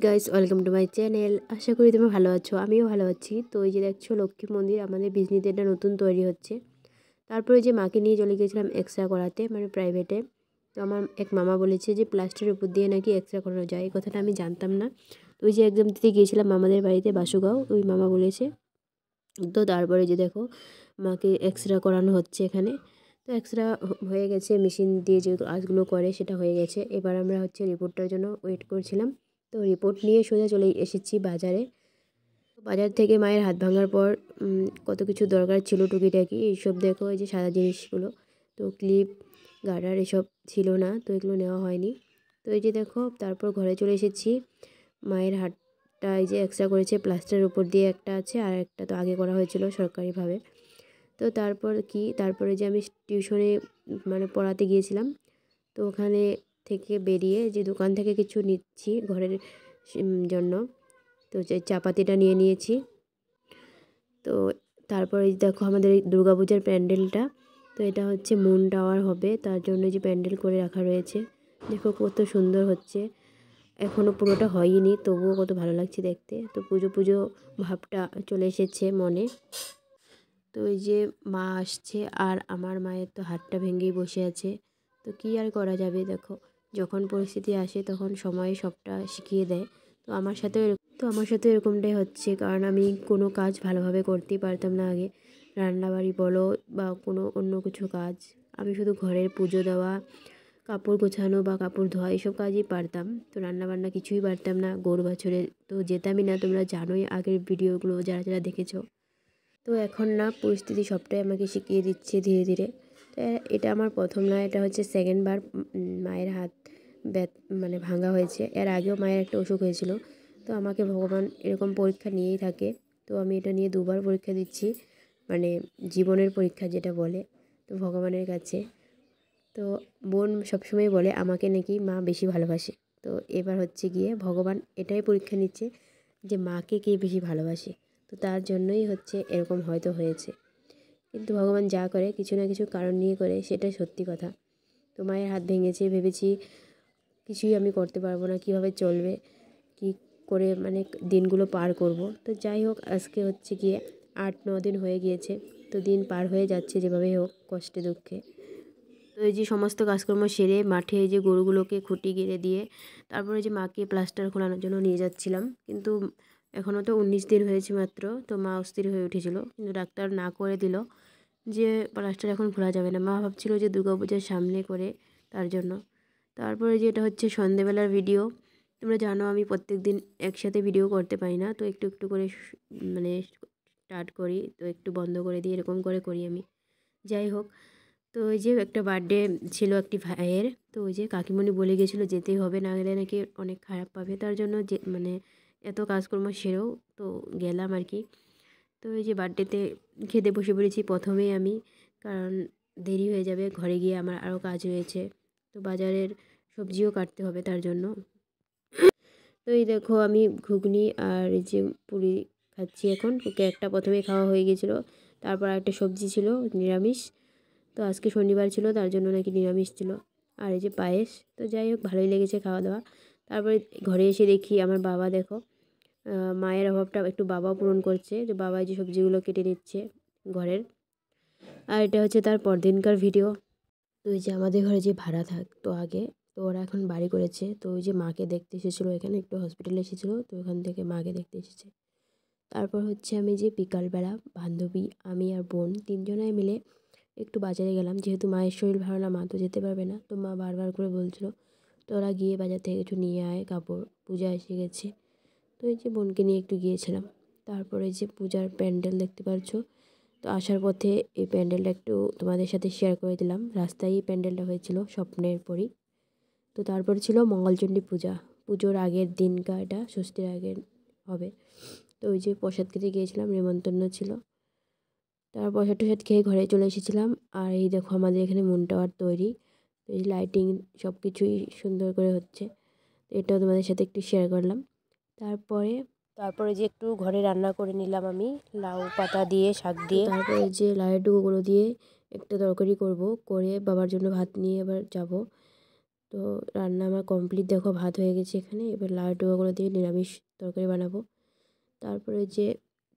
Guys, welcome to my channel. আশা করি তুমি ভালো আছো, আমিও ভালো আছি। তো এই যে দেখছো, লক্ষ্মী মন্দির আমাদের বিজনিতে একটা নতুন তৈরি হচ্ছে। তারপরে যে মাকে নিয়ে চলে গিয়েছিলাম এক্সরে করাতে, মানে প্রাইভেটে। তো আমার এক মামা বলেছে যে প্লাস্টারের উপর দিয়ে নাকি এক্সরে করানো যায়, এই কথাটা আমি জানতাম না। তো ওই যে এক্সাম দিতে গিয়েছিলাম মামাদের বাড়িতে বাসুগাঁও, ওই মামা বলেছে। তো তারপরে যে দেখো, মাকে এক্সরে করানো হচ্ছে এখানে। তো এক্সরে হয়ে গেছে, মেশিন দিয়ে যে কাজগুলো করে সেটা হয়ে গেছে। এবার আমরা হচ্ছে রিপোর্টটার জন্য ওয়েট করছিলাম। তো রিপোর্ট নিয়ে সোজা চলে এসেছি বাজারে। বাজার থেকে মায়ের হাত ভাঙার পর কত কিছু দরকার ছিল টুকিটাকি, এইসব দেখো, এই যে সাদা জিনিসগুলো। তো ক্লিপ, গার্ডার এসব ছিল না, তো এগুলো নেওয়া হয়নি। তো এই যে দেখো, তারপর ঘরে চলে এসেছি। মায়ের হাতটা এই যে এক্সট্রা করেছে, প্লাস্টারের উপর দিয়ে একটা আছে, আর একটা তো আগে করা হয়েছিল সরকারিভাবে। তো তারপরে যে আমি টিউশনে মানে পড়াতে গিয়েছিলাম। তো ওখানে থেকে বেরিয়ে যে দোকান থেকে কিছু নিচ্ছি ঘরের জন্য। তো যে চাপাতিটা নিয়ে নিয়েছি। তো তারপরে দেখো আমাদের এই দুর্গাপূজার প্যান্ডেলটা। তো এটা হচ্ছে মুন টাওয়ার হবে, তার জন্য যে প্যান্ডেল করে রাখা রয়েছে। দেখো কত সুন্দর হচ্ছে। এখনও পুরোটা হয়নি, তবুও কত ভালো লাগছে দেখতে। তো পুজো পুজো ভাবটা চলে এসেছে মনে। তো এই যে মা আসছে, আর আমার মায়ের তো হাতটা ভেঙেই বসে আছে। তো কী আর করা যাবে, দেখো যখন পরিস্থিতি আসে তখন সময় সবটা শিখিয়ে দেয়। তো আমার সাথেও এরকমটাই হচ্ছে, কারণ আমি কোনো কাজ ভালোভাবে করতেই পারতাম না আগে। রান্নাবাড়ি বলো বা কোনো অন্য কিছু কাজ, আমি শুধু ঘরের পুজো দেওয়া, কাপড় গোছানো বা কাপড় ধোয়া এইসব কাজই পারতাম। তো রান্নাবান্না কিছুই পারতাম না। গরু বাছুরে তো যেতামই না, তোমরা জানোই আগের ভিডিওগুলো যারা যারা দেখেছো। তো এখন না, পরিস্থিতি সবটাই আমাকে শিখিয়ে দিচ্ছে ধীরে ধীরে। তো এটা আমার প্রথম না, এটা হচ্ছে সেকেন্ড বার মায়ের হাত মানে ভাঙা হয়েছে। এর আগেও মায়ের একটা অসুখ হয়েছিল। তো আমাকে ভগবান এরকম পরীক্ষা নিয়েই থাকে। তো আমি এটা নিয়ে দুবার পরীক্ষা দিচ্ছি, মানে জীবনের পরীক্ষা যেটা বলে, তো ভগবানের কাছে। তো বোন সবসময় বলে আমাকে নাকি মা বেশি ভালোবাসে। তো এবার হচ্ছে গিয়ে ভগবান এটাই পরীক্ষা নিচ্ছে যে মাকে কে বেশি ভালোবাসে। তো তার জন্যই হচ্ছে এরকম হয়তো হয়েছে। কিন্তু ভগবান যা করে কিছু না কিছু কারণ নিয়ে করে, সেটাই সত্যি কথা। তো মায়ের হাত ভেঙেছে, ভেবেছি কিছুই আমি করতে পারবো না, কীভাবে চলবে, কি করে মানে দিনগুলো পার করব। তো যাই হোক, আজকে হচ্ছে গিয়ে 8-9 দিন হয়ে গিয়েছে। তো দিন পার হয়ে যাচ্ছে যেভাবেই হোক, কষ্টে দুঃখে। তো এই যে সমস্ত কাজকর্ম সেরে মাঠে এই যে গরুগুলোকে খুঁটি গেড়ে দিয়ে তারপরে যে মাকে প্লাস্টার খোলানোর জন্য নিয়ে যাচ্ছিলাম। কিন্তু এখনও তো 19 দিন হয়েছে মাত্র। তো মা অস্থির হয়ে উঠেছিল, কিন্তু ডাক্তার না করে দিল যে প্লাস্টার এখন খোলা যাবে না। মা ভাবছিল যে দুর্গাপূজার সামনে করে, তার জন্য। তারপরে যে এটা হচ্ছে সন্ধেবেলার ভিডিও। তোমরা জানো আমি প্রত্যেক দিন একসাথে ভিডিও করতে পারি না, তো একটু একটু করে মানে স্টার্ট করি, তো একটু বন্ধ করে দিই, এরকম করে করি আমি। যাই হোক, তো ওই যে একটা বার্থডে ছিল একটি ভাইয়ের। তো ওই যে কাকিমণি বলে গেছিলো যেতেই হবে, না গেলে নাকি অনেক খারাপ পাবে। তার জন্য যে মানে এত কাজকর্ম সেরেও তো গেলাম আর কি। তো এই যে বার্থডেতে খেতে বসে পড়েছি প্রথমেই আমি, কারণ দেরি হয়ে যাবে, ঘরে গিয়ে আমার আরও কাজ রয়েছে। তো বাজারের সবজিও কাটতে হবে তার জন্য। তো এই দেখো, আমি ঘুগনি আর এই যে পুরি খাচ্ছি এখন। ওকে একটা প্রথমেই খাওয়া হয়ে গেছিলো। তারপর একটা সবজি ছিল নিরামিষ। তো আজকে শনিবার ছিল, তার জন্য নাকি নিরামিষ ছিল। আর এই যে পায়েস। তো যাই হোক, ভালোই লেগেছে খাওয়া দাওয়া। তারপরে ঘরে এসে দেখি আমার বাবা, দেখো মায়ের অভাবটা একটু বাবাও পূরণ করছে, যে বাবা যে সবজিগুলো কেটে নিচ্ছে ঘরের। আর এটা হচ্ছে তার পরদিনকার ভিডিও। তো ওই যে আমাদের ঘরে যে ভাড়া থাকতো আগে, তো ওরা এখন বাড়ি করেছে। তো ওই যে মাকে দেখতে এসেছিলো এখানে, একটু হসপিটালে এসেছিলো, তো ওখান থেকে মাকে দেখতে এসেছে। তারপর হচ্ছে আমি যে বিকালবেলা বান্ধবী, আমি আর বোন তিনজনায় মিলে একটু বাজারে গেলাম। যেহেতু মায়ের শরীর ভালো না, মা তো যেতে পারবে না। তো মা বারবার করে বলছিল, তো ওরা গিয়ে বাজার থেকে কিছু নিয়ে আয়, কাপড়, পূজা এসে গেছে। তো এই যে বোনকে নিয়ে একটু গিয়েছিলাম। তারপরে যে পূজার প্যান্ডেল দেখতে পাচ্ছ। তো আসার পথে এই প্যান্ডেলটা একটু তোমাদের সাথে শেয়ার করে দিলাম। রাস্তায় এই প্যান্ডেলটা হয়েছিল স্বপ্নের পরই। তো তারপর ছিল মঙ্গলচণ্ডী পূজা, পুজোর আগের দিনকার, এটা ষষ্ঠীর আগের হবে। তো ওই যে প্রসাদ খেতে গিয়েছিলাম, নেমন্তন্ন ছিল। তারপর প্রসাদ টসাদ খেয়ে ঘরে চলে এসেছিলাম। আর এই দেখো আমাদের এখানে মুন টাওয়ার তৈরি। তো এই লাইটিং সব কিছুই সুন্দর করে হচ্ছে। তো এটাও তোমাদের সাথে একটু শেয়ার করলাম। তারপরে যে একটু ঘরে রান্না করে নিলাম আমি, লাউ পাতা দিয়ে, শাক দিয়ে। তারপরে যে লাউয়ের ডুবোগুলো দিয়ে একটা তরকারি করব, করে বাবার জন্য ভাত নিয়ে এবার যাব। তো রান্না আমার কমপ্লিট, দেখো ভাত হয়ে গেছে এখানে। এবার লাউ ডোকাগুলো দিয়ে নিরামিষ তরকারি বানাবো। তারপরে যে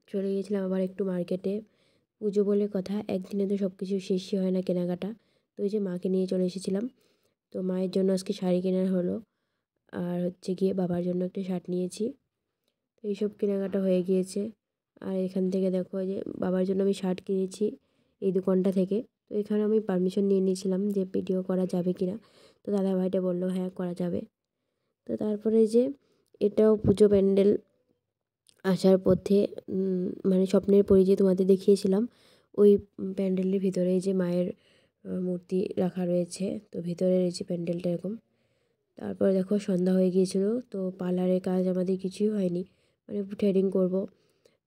চলে গিয়েছিলাম আবার একটু মার্কেটে। পুজো বলে কথা, একদিনে তো সব কিছু শেষই হয় না কেনাকাটা। তো ওই যে মাকে নিয়ে চলে এসেছিলাম। তো মায়ের জন্য আজকে শাড়ি কেনা হলো, আর হচ্ছে গিয়ে বাবার জন্য একটা শার্ট নিয়েছি। তো এইসব কেনাকাটা হয়ে গিয়েছে। আর এখান থেকে দেখো যে বাবার জন্য আমি শার্ট কিনেছি এই দোকানটা থেকে। তো এখানে আমি পারমিশন নিয়ে নিয়েছিলাম যে ভিডিও করা যাবে কি না। তো দাদাভাইটা বললো হ্যাঁ করা যাবে। তো তারপরে যে এটাও পুজো প্যান্ডেল আসার পথে, মানে স্বপ্নের পরি যে তোমাদের দেখিয়েছিলাম, ওই প্যান্ডেলের ভিতরে যে মায়ের মূর্তি রাখা রয়েছে। তো ভিতরের এই যে প্যান্ডেলটা এরকম। তারপর দেখো সন্ধ্যা হয়ে গিয়েছিল, তো পার্লারের কাজ আমাদের কিছুই হয়নি, মানে থ্রেডিং করব।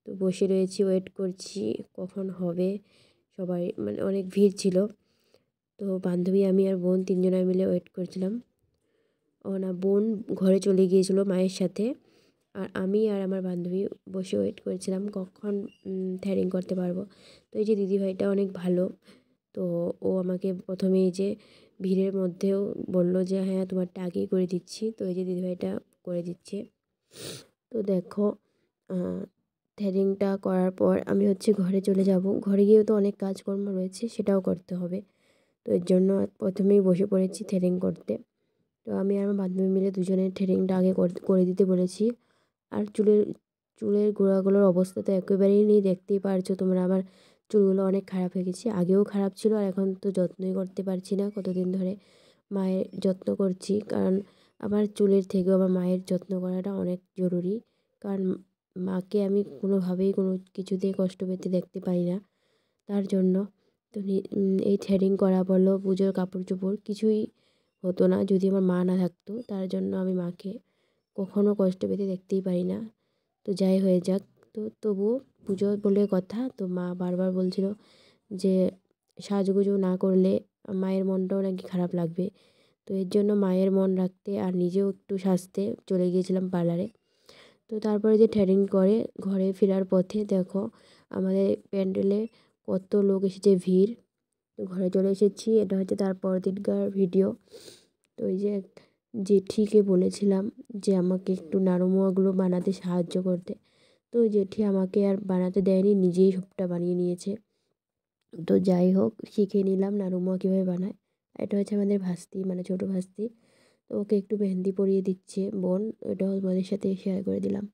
তো বসে রয়েছি, ওয়েট করছি কখন হবে। সবাই মানে অনেক ভিড় ছিল। তো বান্ধবী, আমি আর বোন তিনজনে মিলে ওয়েট করছিলাম। ও না, বোন ঘরে চলে গিয়েছিল মায়ের সাথে, আর আমি আর আমার বান্ধবী বসে ওয়েট করেছিলাম কখন থ্রেডিং করতে পারবো। তো এই যে দিদিভাইটা অনেক ভালো। তো ও আমাকে প্রথমে এই যে ভিড়ের মধ্যেও বলল যে হ্যাঁ তোমারটা আগেই করে দিচ্ছি। তো এই যে দিদিভাইটা করে দিচ্ছে। তো দেখো থ্রেডিংটা করার পর আমি হচ্ছে ঘরে চলে যাব। ঘরে গিয়েও তো অনেক কাজকর্ম রয়েছে, সেটাও করতে হবে। তো এর জন্য প্রথমেই বসে পড়েছি থ্রেডিং করতে। তো আমি আর আমার বান্ধবী মিলে দুজনের থ্রেডিংটা আগে করে দিতে বলেছি। আর চুলের গোড়াগুলোর অবস্থা তো একেবারেই নেই, দেখতেই পারছো তোমরা। আমার চুলগুলো অনেক খারাপ হয়ে গেছে, আগেও খারাপ ছিল, আর এখন তো যত্নই করতে পারছি না। কতদিন ধরে মায়ের যত্ন করছি, কারণ আমার চুলের থেকেও আমার মায়ের যত্ন করাটা অনেক জরুরি। কারণ মাকে আমি কোনোভাবেই কোনো কিছুতেই কষ্ট পেতে দেখতে পারি না, তার জন্য। তো এই থ্রেডিং করা বলো, পুজোর কাপড় চোপড় কিছুই হতো না যদি আমার মা না থাকতো। তার জন্য আমি মাকে কখনো কষ্ট পেতে দেখতেই পারি না। তো যাই হয়ে যাক, তো তবুও পুজো বলে কথা, তো মা বারবার বলছিল যে সাজগুজু না করলে মায়ের মনটাও নাকি খারাপ লাগবে। তো এর জন্য মায়ের মন রাখতে আর নিজেও একটু সাজতে চলে গিয়েছিলাম পার্লারে। তো তারপরে যে থ্রেডিং করে ঘরে ফেরার পথে দেখো আমাদের প্যান্ডেলে কত লোক এসেছে, ভিড়। তো ঘরে চলে এসেছি, এটা হচ্ছে তার পরের দিনকার ভিডিও। তো ওই যে জেঠিকে বলেছিলাম যে আমাকে একটু নাড়ুমোয়াগুলো বানাতে সাহায্য করতে। তো ওই জেঠি আমাকে আর বানাতে দেয়নি, নিজেই সবটা বানিয়ে নিয়েছে। তো যাই হোক, শিখে নিলাম নাড়ুমোয়া কীভাবে বানায়। এটা হচ্ছে আমাদের ভাস্তি, মানে ছোটো ভাস্তি। তো ওকে একটু মেহেন্দি পরিয়ে দিচ্ছে বোন, ওটাও তোমাদের সাথে শেয়ার করে দিলাম।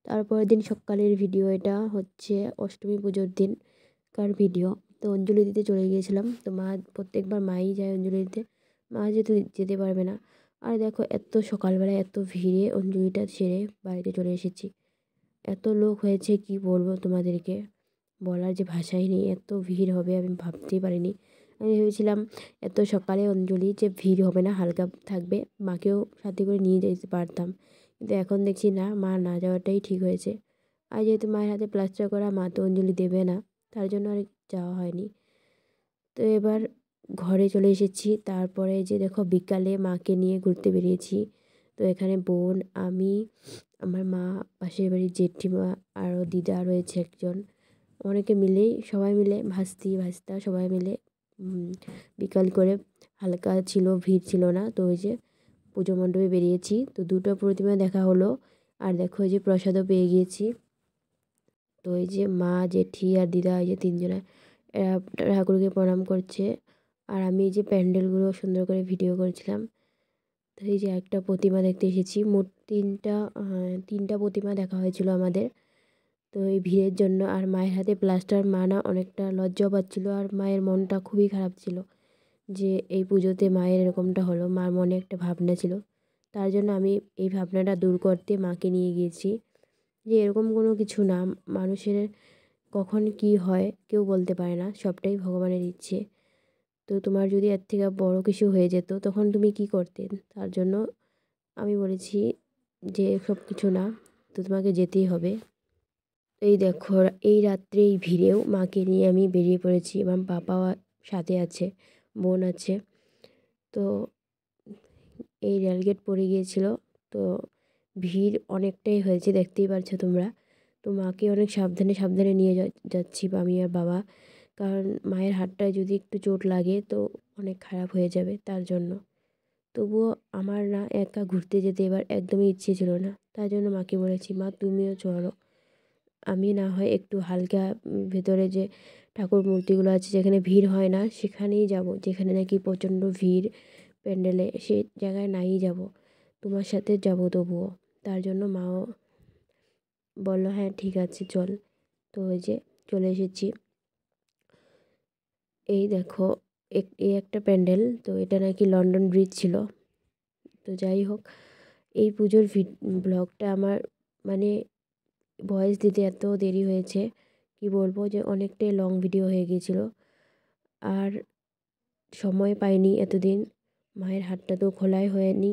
তারপরের দিন সকালের ভিডিও, এটা হচ্ছে অষ্টমী পুজোর দিনকার ভিডিও। তো অঞ্জলি দিতে চলে গিয়েছিলাম। তো মা প্রত্যেকবার মাই যায় অঞ্জলি দিতে, মা যেহেতু যেতে পারবে না। আর দেখো এত সকালবেলায় এত ভিড়ে অঞ্জলিটা সেরে বাড়িতে চলে এসেছি। এত লোক হয়েছে কি বলবো তোমাদেরকে, বলার যে ভাষাই নেই, এত ভিড় হবে আমি ভাবতেই পারিনি। আমি ভেবেছিলাম এত সকালে অঞ্জলি যে ভিড় হবে না, হালকা থাকবে, মাকেও সাথে করে নিয়ে যেতে পারতাম। কিন্তু এখন দেখছি না, মা না যাওয়াটাই ঠিক হয়েছে। আর যেহেতু মায়ের হাতে প্লাস্টার করা, মা তো অঞ্জলি দেবে না, তার জন্য আর যাওয়া হয়নি। তো এবার ঘরে চলে এসেছি। তারপরে যে দেখো বিকালে মাকে নিয়ে ঘুরতে বেরিয়েছি। তো এখানে বোন, আমি, আমার মা, পাশের বাড়ির জেঠিমা, আরও দিদা রয়েছে একজন, অনেকে মিলেই সবাই মিলে ভাস্তি ভাস্তা সবাই মিলে বিকাল করে, হালকা ছিল, ভিড় ছিল না। তো ওই যে পুজো মণ্ডপে বেরিয়েছি, তো দুটো প্রতিমা দেখা হলো। আর দেখো এই যে প্রসাদও পেয়ে গিয়েছি। তো এই যে মা, জেঠি আর দিদা, এই যে তিনজনে এরা ঠাকুরকে প্রণাম করছে। আর আমি এই যে প্যান্ডেলগুলো সুন্দর করে ভিডিও করছিলাম। তো এই যে একটা প্রতিমা দেখতে এসেছি, মোট তিনটা প্রতিমা দেখা হয়েছিল আমাদের। তো এই ভিড়ের জন্য আর মায়ের হাতে প্লাস্টার, মা না অনেকটা লজ্জাও পাচ্ছিলো, আর মায়ের মনটা খুবই খারাপ ছিল যে এই পুজোতে মায়ের এরকমটা হলো। মার মনে একটা ভাবনা ছিল, তার জন্য আমি এই ভাবনাটা দূর করতে মাকে নিয়ে গিয়েছি। যে এরকম কোনো কিছু না, মানুষের কখন কি হয় কেউ বলতে পারে না, সবটাই ভগবানের ইচ্ছে। তো তোমার যদি এর থেকে বড় কিছু হয়ে যেত তখন তুমি কি করতে? তার জন্য আমি বলেছি যে সব কিছু না, তো তোমাকে যেতেই হবে। এই দেখো এই রাত্রে এই ভিড়েও মাকে নিয়ে আমি বেরিয়ে পড়েছি, এবং পাপাও সাথে আছে, বোন আছে। তো এই রেলগেট পড়ে গিয়েছিল। তো ভিড় অনেকটাই হয়েছে, দেখতেই পারছো তোমরা। তো মাকে অনেক সাবধানে সাবধানে নিয়ে যাচ্ছি আমি আর বাবা, কারণ মায়ের হাতটায় যদি একটু চোট লাগে তো অনেক খারাপ হয়ে যাবে, তার জন্য। তবুও আমার না একা ঘুরতে যেতে এবার একদমই ইচ্ছে ছিল না। তার জন্য মাকে বলেছি, মা তুমিও চলো, আমি না হয় একটু হালকা ভেতরে যে ঠাকুর মূর্তিগুলো আছে যেখানে ভিড় হয় না সেখানেই যাব, যেখানে নাকি প্রচণ্ড ভিড় প্যান্ডেলে, সেই জায়গায় নাই যাব, তোমার সাথে যাব তবুও। তার জন্য মাও বলল হ্যাঁ ঠিক আছে চল। তো ওই যে চলে এসেছি। এই দেখো এই একটা প্যান্ডেল, তো এটা নাকি লন্ডন ব্রিজ ছিল। তো যাই হোক, এই পুজোর ব্লগটা আমার মানে ভয়েস দিতে এত দেরি হয়েছে, কি বলবো, যে অনেকটাই লং ভিডিও হয়ে গিয়েছিল। আর সময় পাইনি এতদিন, মায়ের হাতটা তো খোলাই হয়নি,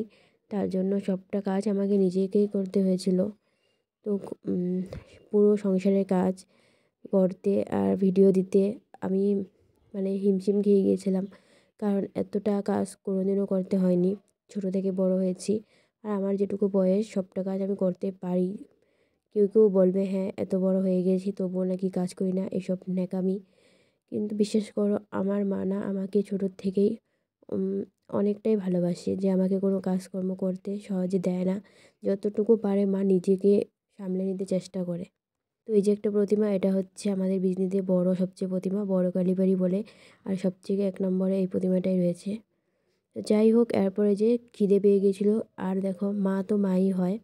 তার জন্য সবটা কাজ আমাকে নিজেকেই করতে হয়েছিল। তো পুরো সংসারের কাজ করতে আর ভিডিও দিতে আমি মানে হিমশিম খেয়ে গিয়েছিলাম, কারণ এতটা কাজ কোনোদিনও করতে হয়নি। ছোটো থেকে বড় হয়েছি, আর আমার যেটুকু বয়স সবটা কাজ আমি করতে পারি। কেউ কেউ বলবে হ্যাঁ এত বড় হয়ে গেছি তবুও নাকি কাজ করি না, এসব ন্যাকামি। কিন্তু বিশ্বাস করো, আমার মা না আমাকে ছোটোর থেকেই অনেকটাই ভালোবাসে, যে আমাকে কোনো কাজকর্ম করতে সহজে দেয় না। যতটুকু পারে মা নিজেকে সামলে নিতে চেষ্টা করে। তো এই যে একটা প্রতিমা, এটা হচ্ছে আমাদের বিজনিতে বড় সবচেয়ে প্রতিমা, বড় কালীবাড়ি বলে, আর সবথেকে 1 নম্বরে এই প্রতিমাটাই রয়েছে। তো যাই হোক, এরপরে যে খিদে পেয়ে গেছিলো, আর দেখো মা তো মাই হয়,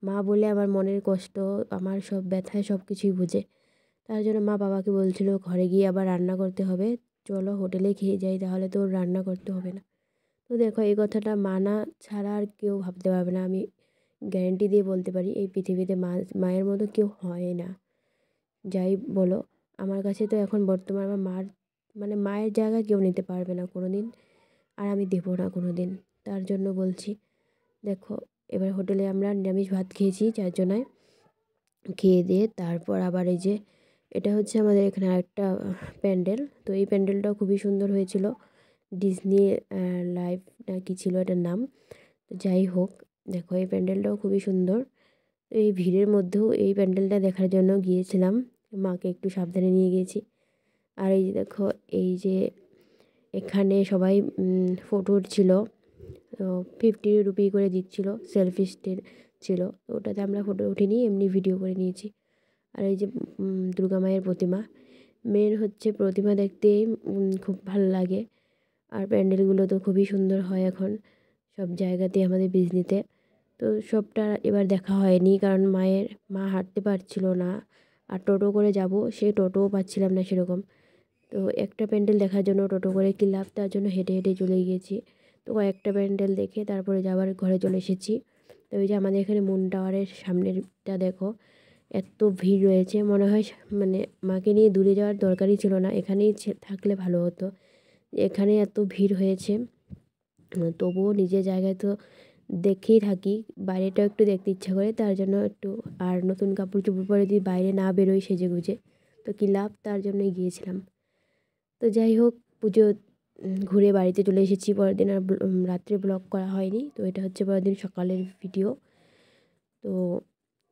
মা বলে আমার মনের কষ্ট, আমার সব ব্যথায় সব কিছুই বুঝে। তার জন্য মা বাবাকে বলছিল ঘরে গিয়ে আবার রান্না করতে হবে, চলো হোটেলে খেয়ে যাই, তাহলে তো রান্না করতে হবে না। তো দেখো এই কথাটা মানা ছাড়া আর কেউ ভাবতে পারবে না, আমি গ্যারেন্টি দিয়ে বলতে পারি এই পৃথিবীতে মায়ের মতো কেউ হয় না। যাই বলো, আমার কাছে তো এখন বর্তমান আমার মার মানে মায়ের জায়গা কেউ নিতে পারবে না কোনো দিন, আর আমি দেবো না কোনো দিন। তার জন্য বলছি। দেখো এবার হোটেলে আমরা নিরামিষ ভাত খেয়েছি 4 জনায়, খেয়ে দিয়ে তারপর আবার এই যে এটা হচ্ছে আমাদের এখানে আরেকটা প্যান্ডেল। তো এই প্যান্ডেলটাও খুবই সুন্দর হয়েছিল, ডিজনি লাইফ না কি ছিল এটার নাম। তো যাই হোক, দেখো এই প্যান্ডেলটাও খুবই সুন্দর। তো এই ভিড়ের মধ্যেও এই প্যান্ডেলটা দেখার জন্য গিয়েছিলাম, মাকে একটু সাবধানে নিয়ে গিয়েছি। আর এই যে দেখো, এই যে এখানে সবাই ফটো উঠছিল, তো 50 রুপি করে দিচ্ছিল, সেলফি স্টিক ছিল, তো ওটাতে আমরা ফটো উঠিনি, এমনি ভিডিও করে নিয়েছি। আর এই যে দুর্গা মায়ের প্রতিমা, মেন হচ্ছে প্রতিমা দেখতে খুব ভালো লাগে। আর প্যান্ডেলগুলো তো খুবই সুন্দর হয় এখন সব জায়গাতে আমাদের বিজনিতে। তো সবটা এবার দেখা হয়নি, কারণ মা হাঁটতে পারছিল না, আর টোটো করে যাব, সে টোটোও পাচ্ছিলাম না সেরকম। তো একটা প্যান্ডেল দেখার জন্য টোটো করে কি লাভ, তার জন্য হেঁটে হেঁটে চলে গিয়েছি। তো কয়েকটা প্যান্ডেল দেখে তারপরে যাবার ঘরে চলে এসেছি। তো ওই যে আমাদের এখানে মুন টাওয়ারের সামনেরটা দেখো, এত ভিড় রয়েছে, মনে হয় মানে মাকে নিয়ে দূরে যাওয়ার দরকারই ছিল না, এখানেই থাকলে ভালো হতো। এখানে এত ভিড় হয়েছে, তবুও নিজের জায়গায় তো দেখেই থাকি, বাইরেটাও একটু দেখতে ইচ্ছা করে, তার জন্য একটু আর নতুন কাপড় চোপড় পরে যদি বাইরে না বেরোই সেজে গুজে, তো কী লাভ, তার জন্যই গিয়েছিলাম। তো যাই হোক, পুজো ঘুরে বাড়িতে চলে এসেছি। পরের দিন আর রাত্রে ব্লগ করা হয়নি, তো এটা হচ্ছে পরের দিন সকালের ভিডিও। তো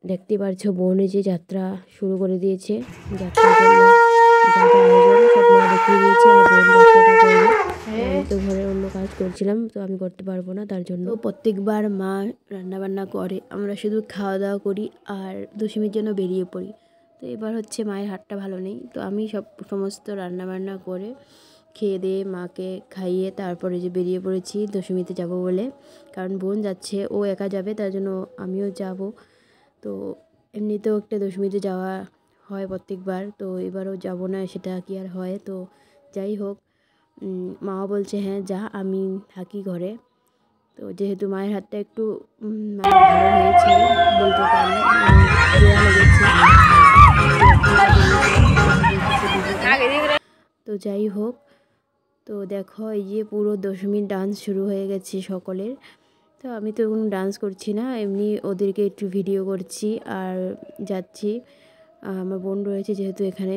দেখতে পারছো বোন যে যাত্রা শুরু করে দিয়েছে, যাত্রার জন্য যা যা আয়োজন সব মা দেখিয়ে দিয়েছে, আর বোন যাত্রাটা করবে। আমি তো ঘরের অন্য কাজ করছিলাম, তো আমি করতে পারবো না, তার জন্য প্রত্যেকবার মা রান্নাবান্না করে, আমরা শুধু খাওয়া দাওয়া করি আর দশমীর জন্য বেরিয়ে পড়ি। তো এবার হচ্ছে মায়ের হাতটা ভালো নেই, তো আমি সমস্ত রান্নাবান্না করে খেয়ে দিয়ে মাকে খাইয়ে তারপরে যে বেরিয়ে পড়েছি দশমীতে যাব বলে, কারণ বোন যাচ্ছে, ও একা যাবে, তার জন্য আমিও যাব। তো এমনিতেও একটা দশমীতে যাওয়া হয় প্রত্যেকবার, তো এবারও যাব না সেটা কি আর হয়। তো যাই হোক, মাও বলছে হ্যাঁ যা, আমি থাকি ঘরে। তো যেহেতু মায়ের হাতটা একটু মানে ভালো হয়েছে বলতে পারি, জোড়া লেগেছে, তো যাই হোক। তো দেখো এই যে পুরো দশমীর ডান্স শুরু হয়ে গেছে সকলের। তো আমি তো কোনো ডান্স করছি না, এমনি ওদেরকে একটু ভিডিও করছি আর যাচ্ছি। আমার বোন রয়েছে যেহেতু এখানে,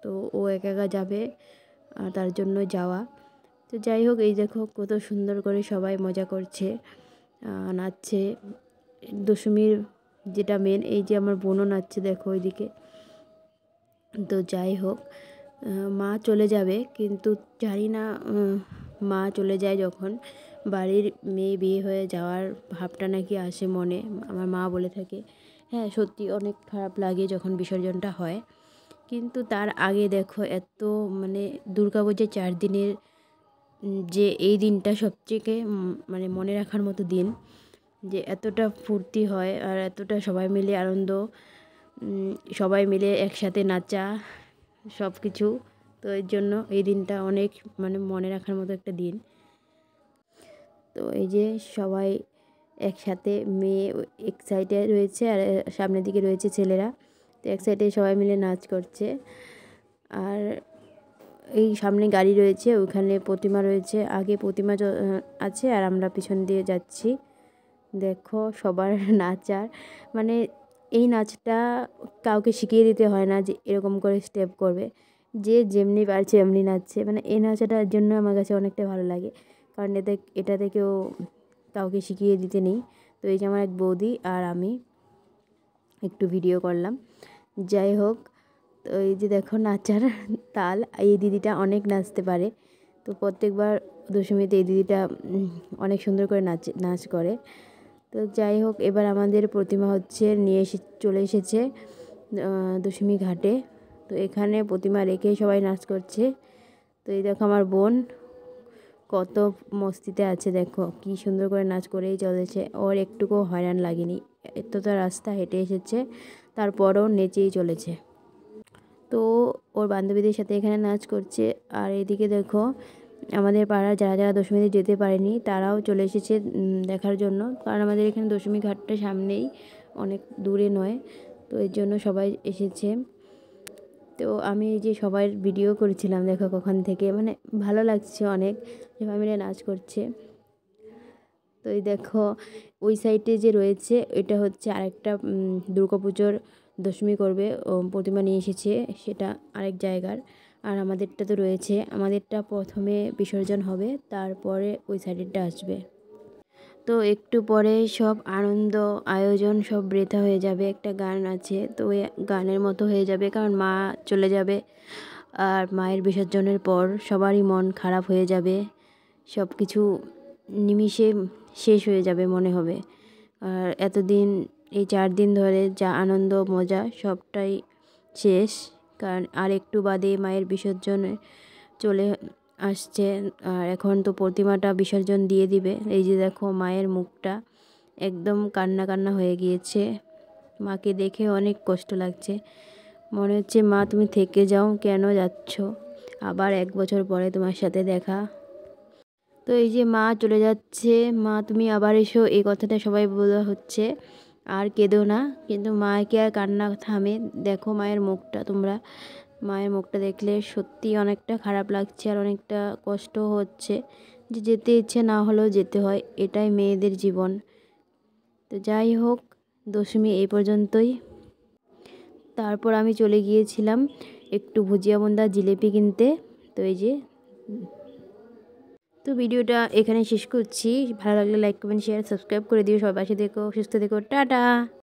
তো ও একা একা যাবে, আর তার জন্য যাওয়া। তো যাই হোক, এই দেখো কত সুন্দর করে সবাই মজা করছে, নাচছে। দশমীর যেটা মেন, এই যে আমার বোনও নাচছে দেখো ওইদিকে। তো যাই হোক, মা চলে যাবে, কিন্তু জানি না মা চলে যায় যখন, বাড়ির মেয়ে বিয়ে হয়ে যাওয়ার ভাবটা নাকি আসে মনে, আমার মা বলে থাকে। হ্যাঁ, সত্যি অনেক খারাপ লাগে যখন বিসর্জনটা হয়। কিন্তু তার আগে দেখো এত মানে দুর্গাপুজোর 4 দিনের যে এই দিনটা সবথেকে মানে মনে রাখার মতো দিন, যে এতটা ফুর্তি হয় আর এতটা সবাই মিলে আনন্দ, সবাই মিলে একসাথে নাচা সব কিছু। তো এর জন্য এই দিনটা অনেক মানে মনে রাখার মতো একটা দিন। তো এই যে সবাই একসাথে, মেয়ে এক সাইডে রয়েছে আর সামনের দিকে রয়েছে ছেলেরা। তো এক সাইডে সবাই মিলে নাচ করছে। আর এই সামনে গাড়ি রয়েছে, ওইখানে প্রতিমা রয়েছে, আগে প্রতিমা আছে আর আমরা পিছন দিয়ে যাচ্ছি। দেখো সবার নাচার মানে এই নাচটা কাউকে শিখিয়ে দিতে হয় না যে এরকম করে স্টেপ করবে, যে যেমনি পারছে এমনি নাচছে। মানে এই নাচাটার জন্য আমার কাছে অনেকটা ভালো লাগে, কারণ এটাতে কেউ কাউকে শিখিয়ে দিতে নেই। তো এই যে আমার এক বৌদি আর আমি একটু ভিডিও করলাম। যাই হোক, তো এই যে দেখো নাচার তাল, এই দিদিটা অনেক নাচতে পারে। তো প্রত্যেকবার দশমীতে এই দিদিটা অনেক সুন্দর করে নাচ করে। তো যাই হোক, এবার আমাদের প্রতিমা হচ্ছে চলে এসেছে দশমী ঘাটে। তো এখানে প্রতিমা রেখে সবাই নাচ করছে। তো এই দেখো আমার বোন কত মস্তিতে আছে, দেখো কি সুন্দর করে নাচ করেই চলেছে, ওর একটুকুও হয়রান লাগেনি। এতটা রাস্তা হেঁটে এসেছে, তারপরও নেচেই চলেছে। তো ওর বান্ধবীদের সাথে এখানে নাচ করছে। আর এদিকে দেখো আমাদের পাড়ার যারা যারা দশমীতে যেতে পারেনি তারাও চলে এসেছে দেখার জন্য, কারণ আমাদের এখানে দশমী ঘাটটা সামনেই, অনেক দূরে নয়। তো এর জন্য সবাই এসেছে। তো আমি এই যে সবাই ভিডিও করেছিলাম, দেখো কখন থেকে, মানে ভালো লাগছে অনেক, সবাই মিলে নাচ করছে। তো এই দেখো ওই সাইডে যে রয়েছে এটা হচ্ছে আরেকটা দুর্গাপুজোর দশমী করবে ও প্রতিমা নিয়ে এসেছে, সেটা আরেক জায়গার। আর আমাদেরটা তো রয়েছে, আমাদেরটা প্রথমে বিসর্জন হবে, তারপরে ওই সাইডেরটা আসবে। তো একটু পরে সব আনন্দ আয়োজন সব বৃথা হয়ে যাবে। একটা গান আছে, তো ওই গানের মতো হয়ে যাবে, কারণ মা চলে যাবে। আর মায়ের বিসর্জনের পর সবারই মন খারাপ হয়ে যাবে, সব কিছু নিমিষে শেষ হয়ে যাবে মনে হবে। আর এতদিন এই 4 দিন ধরে যা আনন্দ মজা সবটাই শেষ, কারণ আর একটু বাদে মায়ের বিসর্জনে চলে আসছে। আর এখন তো প্রতিমাটা বিসর্জন দিয়ে দিবে। এই যে দেখো মায়ের মুখটা একদম কান্না কান্না হয়ে গিয়েছে, মাকে দেখে অনেক কষ্ট লাগছে। মনে হচ্ছে মা তুমি থেকে যাও, কেন যাচ্ছ, আবার 1 বছর পরে তোমার সাথে দেখা। তো এই যে মা চলে যাচ্ছে, মা তুমি আবার এসো, এই কথাটা সবাই বলা হচ্ছে, আর কেঁদো না। কিন্তু মাকে আর কান্না থামে, দেখো মায়ের মুখটা, তোমরা মায়ের মুখটা দেখলে সত্যি অনেকটা খারাপ লাগছে আর অনেকটা কষ্ট হচ্ছে, যে যেতে ইচ্ছে না হলেও যেতে হয়, এটাই মেয়েদের জীবন। তো যাই হোক, দশমী এই পর্যন্তই। তারপর আমি চলে গিয়েছিলাম একটু ভুজিয়া বোন্দা জিলেপি কিনতে। তো এই যে, তো ভিডিওটা এখানে শেষ করছি। ভালো লাগলে লাইক কমেন্ট শেয়ার সাবস্ক্রাইব করে দিও। সবাই পাশে দেখো, সুস্থ দেখো, টাটা।